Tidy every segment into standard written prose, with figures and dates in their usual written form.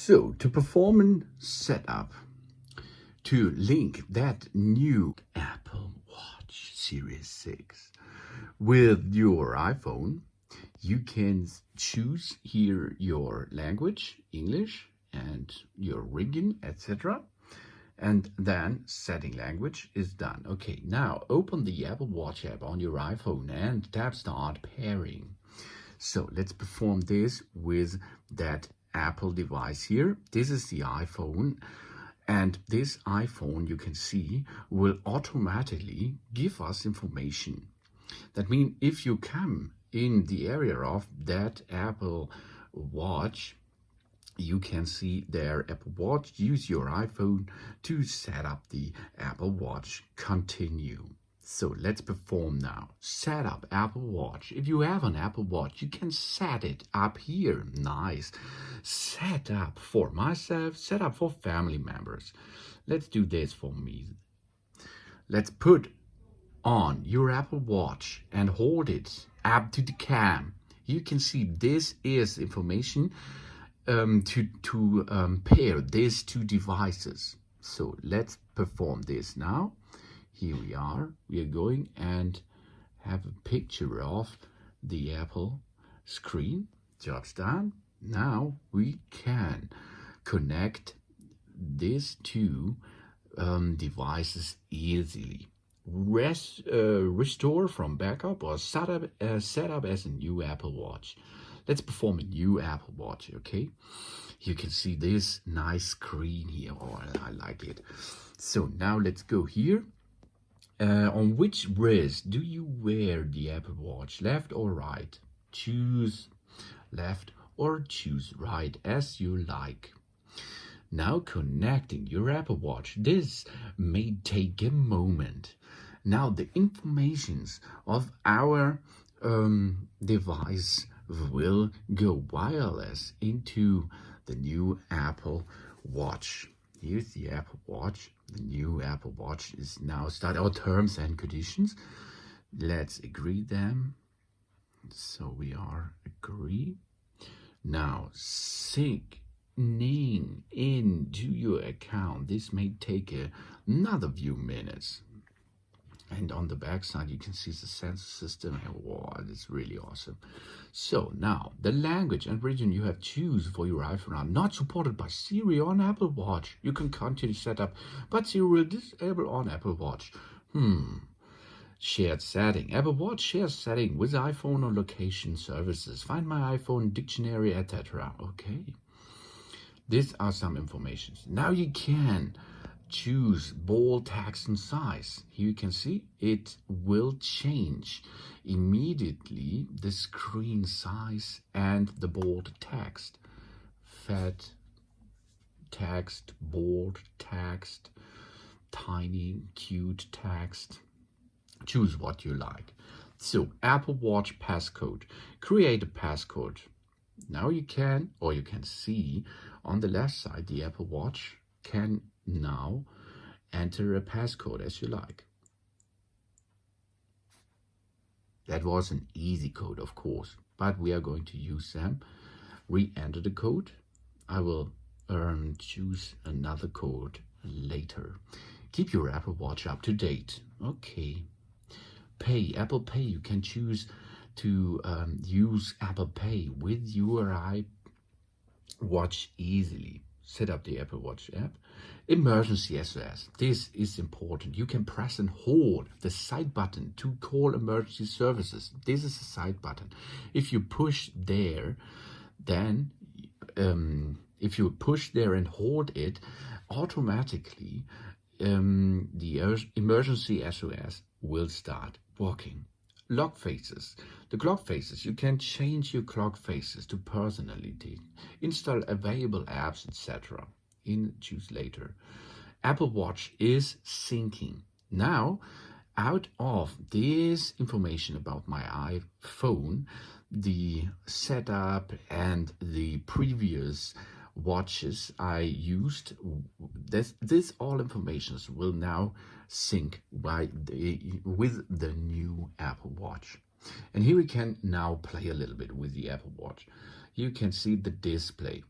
So to perform a setup, to link that new Apple Watch Series 6 with your iPhone, you can choose here your language, English, and your region, etc. And then setting language is done. Okay, now open the Apple Watch app on your iPhone and tap Start Pairing. So let's perform this with that Apple device here. This is the iPhone, and this iPhone, you can see, will automatically give us information. That means if you come in the area of that Apple Watch, you can see there Apple Watch, use your iPhone to set up the Apple Watch, continue. So let's perform now. Set up Apple Watch. If you have an Apple Watch, you can set it up here. Nice. Set up for myself, set up for family members. Let's do this for me. Let's put on your Apple Watch and hold it up to the cam. You can see this is information to pair these two devices. So let's perform this now. Here we are going and have a picture of the Apple screen. Job's done. Now we can connect these two devices easily. Restore from backup or set up as a new Apple Watch. Let's perform a new Apple Watch, okay? You can see this nice screen here. Oh, I like it. So now let's go here. On which wrist do you wear the Apple Watch, left or right? Choose left or choose right, as you like. Now connecting your Apple Watch. This may take a moment. Now the informations of our device will go wireless into the new Apple Watch. Here's the Apple Watch. The new Apple Watch is now started. Our terms and conditions. Let's agree them. So we are agree. Now sync name into your account. This may take another few minutes. And on the back side, you can see the sensor system. Wow, it's really awesome. So now, the language and region you have choose for your iPhone are not supported by Siri on Apple Watch. You can continue setup, but Siri will disable on Apple Watch. Shared setting. Apple Watch shares setting with iPhone or location services. Find my iPhone, dictionary, etc. Okay. These are some informations. Now you can choose bold text and size. Here you can see it will change immediately the screen size and the bold text. Fat text, bold text, tiny, cute text. Choose what you like. So Apple Watch passcode. Create a passcode. Now you can, or you can see on the left side, the Apple Watch can now enter a passcode as you like. That was an easy code, of course, but we are going to use them. Re-enter the code. I will choose another code later. Keep your Apple Watch up to date. Okay. Pay, Apple Pay. You can choose to use Apple Pay with your iWatch easily. Set up the Apple Watch app. Emergency SOS. This is important. You can press and hold the side button to call emergency services. This is the side button. If you push there, then if you push there and hold it, automatically the emergency SOS will start working. Clock faces. The clock faces, you can change your clock faces to personality, install available apps, etc. Choose later. Apple Watch is syncing. Now, out of this information about my iPhone, the setup and the previous watches I used, this all informations will now sync with the new Apple Watch. And here we can now play a little bit with the Apple Watch. You can see the display.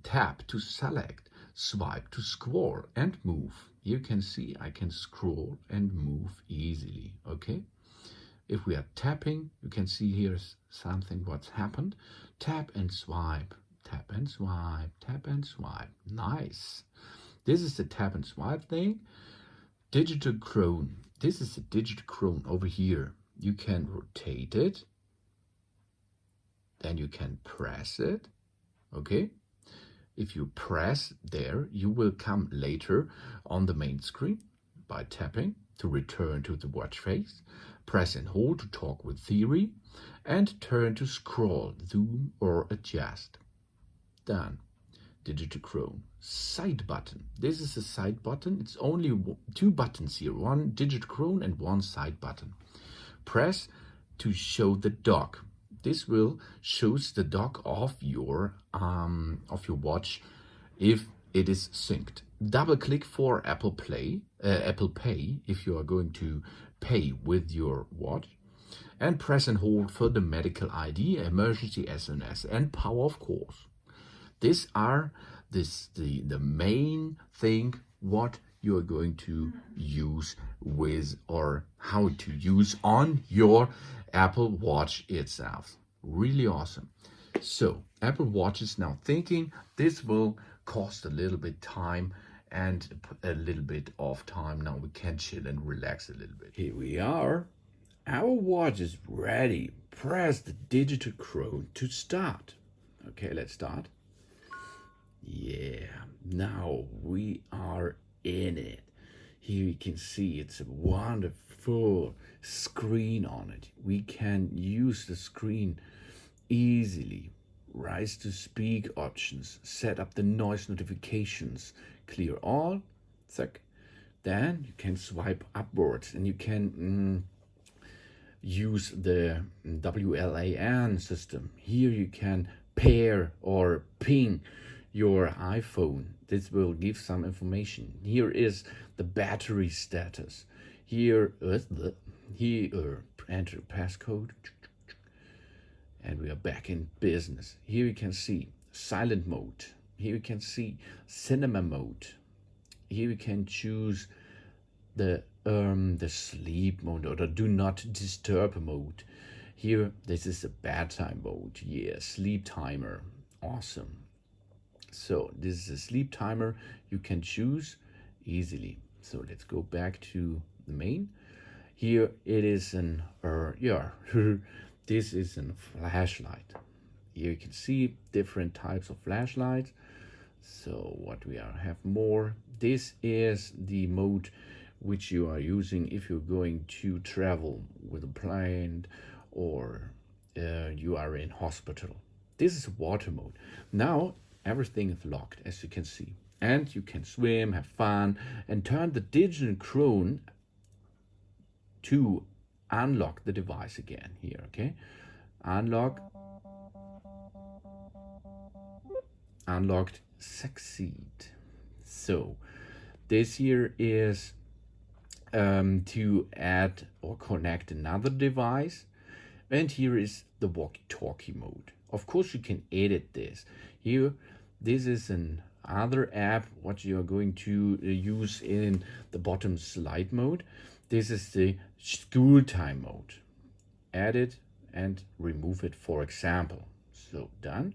tap to select, swipe to scroll and move. You can see I can scroll and move easily, okay? If we are tapping, you can see here's something what's happened. Tap and swipe, tap and swipe, tap and swipe. Nice. This is the tap and swipe thing. Digital crown. This is the digital crown over here. You can rotate it. Then you can press it, okay? If you press there, you will come later on the main screen by tapping to return to the watch face. Press and hold to talk with Siri, and turn to scroll, zoom, or adjust. Done. Digital crown. Side button. This is a side button. It's only two buttons here, one digital crown and one side button. Press to show the dock. This will shows the dock of your watch if it is synced. Double click for Apple Pay if you are going to pay with your watch, and press and hold for the medical ID, emergency SMS, and power of course. These are the main thing what you are going to use with, or how to use on your Apple Watch itself. Really awesome. So Apple Watch is now thinking this will cost a little bit time and a little bit of time. Now we can chill and relax a little bit. Here we are. Our watch is ready. Press the digital crown to start. Okay, let's start. Yeah, now we are in it. Here you can see it's a wonderful screen on it. We can use the screen easily. Rise to speak options, set up the noise notifications, clear all, zack. Then you can swipe upwards and you can use the WLAN system. Here you can pair or ping your iPhone. This will give some information. Here is the battery status. Here enter passcode, and we are back in business. Here you can see silent mode. Here you can see cinema mode. Here you can choose the sleep mode or the do not disturb mode. Here, this is the bedtime mode. Yeah, sleep timer. Awesome. So this is a sleep timer you can choose easily. So let's go back to the main. Here it is an this is a flashlight. Here you can see different types of flashlights. So what we have more. This is the mode which you are using if you're going to travel with a plane or you are in hospital. This is water mode. Now everything is locked, as you can see, and you can swim, have fun, and turn the digital crown to unlock the device again. Here, okay, unlocked, succeed. So this here is to add or connect another device, and here is the walkie-talkie mode. Of course you can edit this. Here, this is another app what you are going to use in the bottom slide mode. This is the school time mode. Add it and remove it, for example. So done.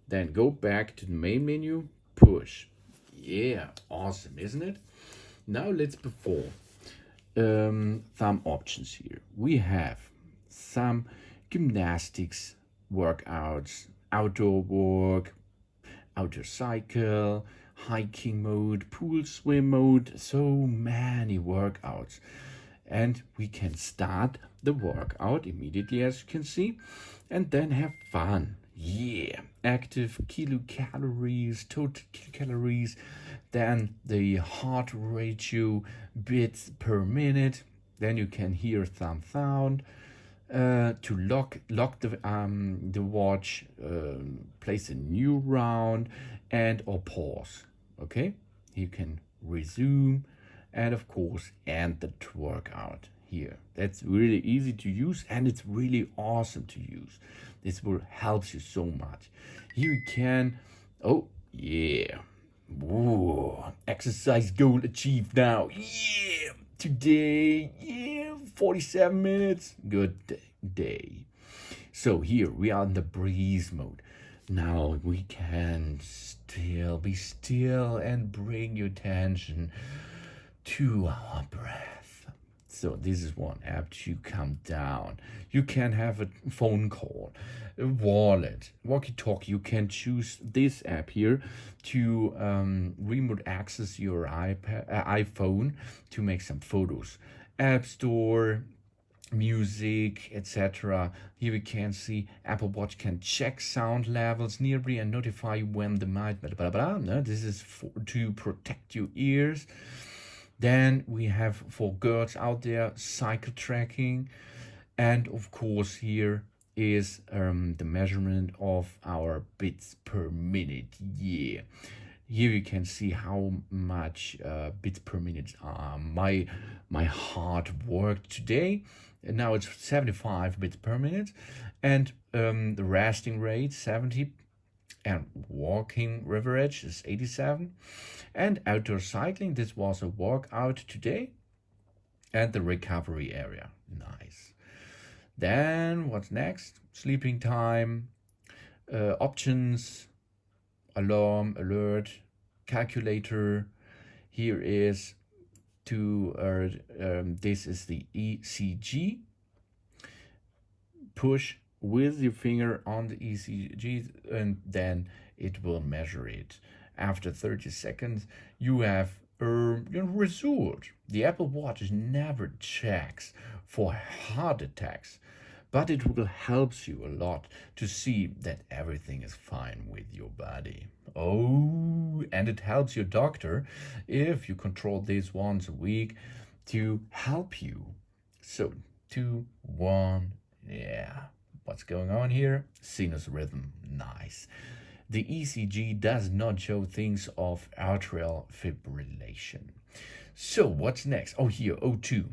Then go back to the main menu, push. Yeah, awesome, isn't it? Now let's perform some options here. We have some gymnastics workouts, outdoor work, outdoor cycle, hiking mode, pool swim mode, so many workouts. And we can start the workout immediately, as you can see, and then have fun. Yeah, active kilocalories, total kilocalories, then the heart ratio, beats per minute. Then you can hear some sound. To lock the watch, place a new round, and or pause. Okay, you can resume, and of course end the workout here. That's really easy to use, and it's really awesome to use. This will help you so much. You can Yeah. Whoa. Exercise goal achieved now. Yeah. Today, yeah, 47 minutes. Good day. So here we are in the breeze mode. Now we can be still and bring your attention to our breath. So this is one app to calm down. You can have a phone call, a wallet, walkie-talkie. You can choose this app here to remote access your iPhone to make some photos. App Store, music, etc. Here we can see Apple Watch can check sound levels nearby and notify you when the mic blah blah blah. No, this is to protect your ears. Then we have for girls out there cycle tracking, and of course here is the measurement of our bits per minute. Yeah, here you can see how much bits per minute my heart worked today. And now it's 75 bits per minute, and the resting rate 70, and walking average is 87, and outdoor cycling, this was a workout today, and the recovery area. Nice. Then what's next? Sleeping time, options, alarm, alert, calculator. Here is this is the ECG. Push with your finger on the ECG, and then it will measure it. After 30 seconds, you have your result. The Apple Watch never checks for heart attacks, but it will help you a lot to see that everything is fine with your body. Oh, and it helps your doctor if you control this once a week to help you. So 2, 1, yeah. What's going on here? Sinus rhythm, nice. The ECG does not show things of atrial fibrillation. So what's next? Oh, here, O2,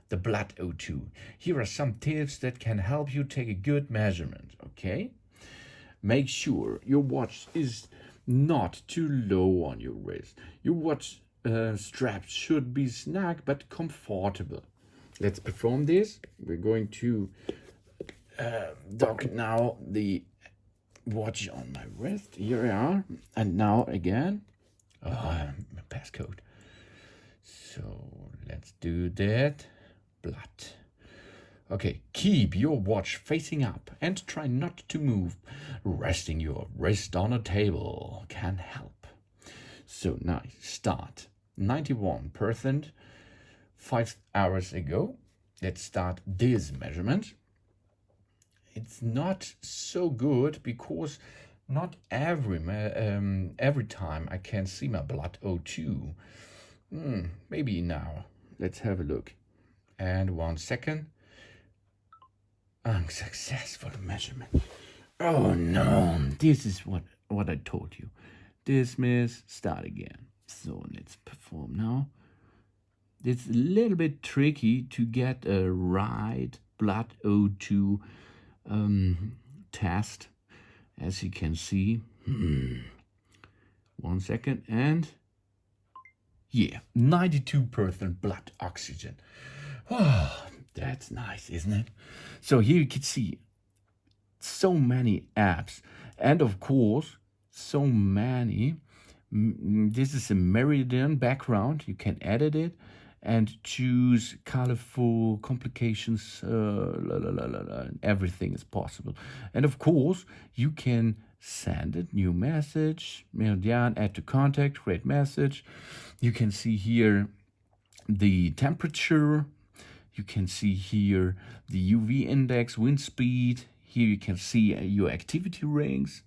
the blood O2. Here are some tips that can help you take a good measurement, okay? Make sure your watch is not too low on your wrist. Your watch strap should be snug but comfortable. Let's perform this. We're going to dock now the watch on my wrist. Here we are. And now again, passcode. So let's do that. Blood. Okay, keep your watch facing up and try not to move. Resting your wrist on a table can help. So nice. Start. 91%. 5 hours ago. Let's start this measurement. It's not so good because not every time I can see my blood O2. Maybe now. Let's have a look. And 1 second. Unsuccessful measurement. Oh no, this is what I told you. Dismiss, start again. So let's perform now. It's a little bit tricky to get a right blood O2 test, as you can see. 1 second, and yeah, 92% blood oxygen. Oh, that's nice, isn't it? So here you can see so many apps, and of course, so many. This is a meridian background. You can edit it and choose colorful complications. Everything is possible. And of course, you can send a new message, meridian, add to contact, create message. You can see here the temperature. You can see here the UV index, wind speed. Here you can see your activity rings.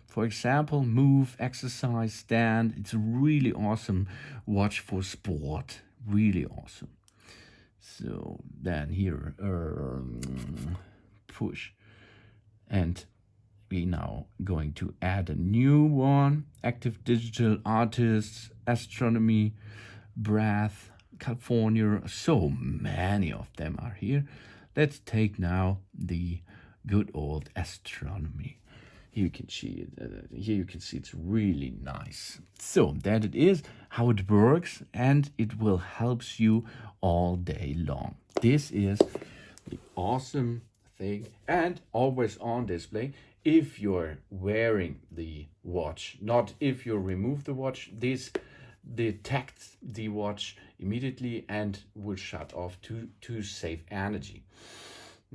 For example, move, exercise, stand. It's a really awesome watch for sport. Really awesome. So then here, push. And we're now going to add a new one. Active digital artists, astronomy, breath, California. So many of them are here. Let's take now the good old astronomy. Here you can see it. Here you can see it's really nice. So that it is how it works, and it will help you all day long. This is the awesome thing, and always on display if you're wearing the watch. Not if you remove the watch. This detects the watch immediately and will shut off to save energy.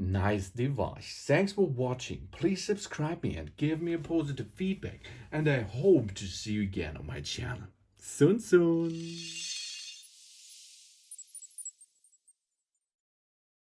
Nice device. Thanks for watching. Please subscribe me and give me a positive feedback. And I hope to see you again on my channel. Soon.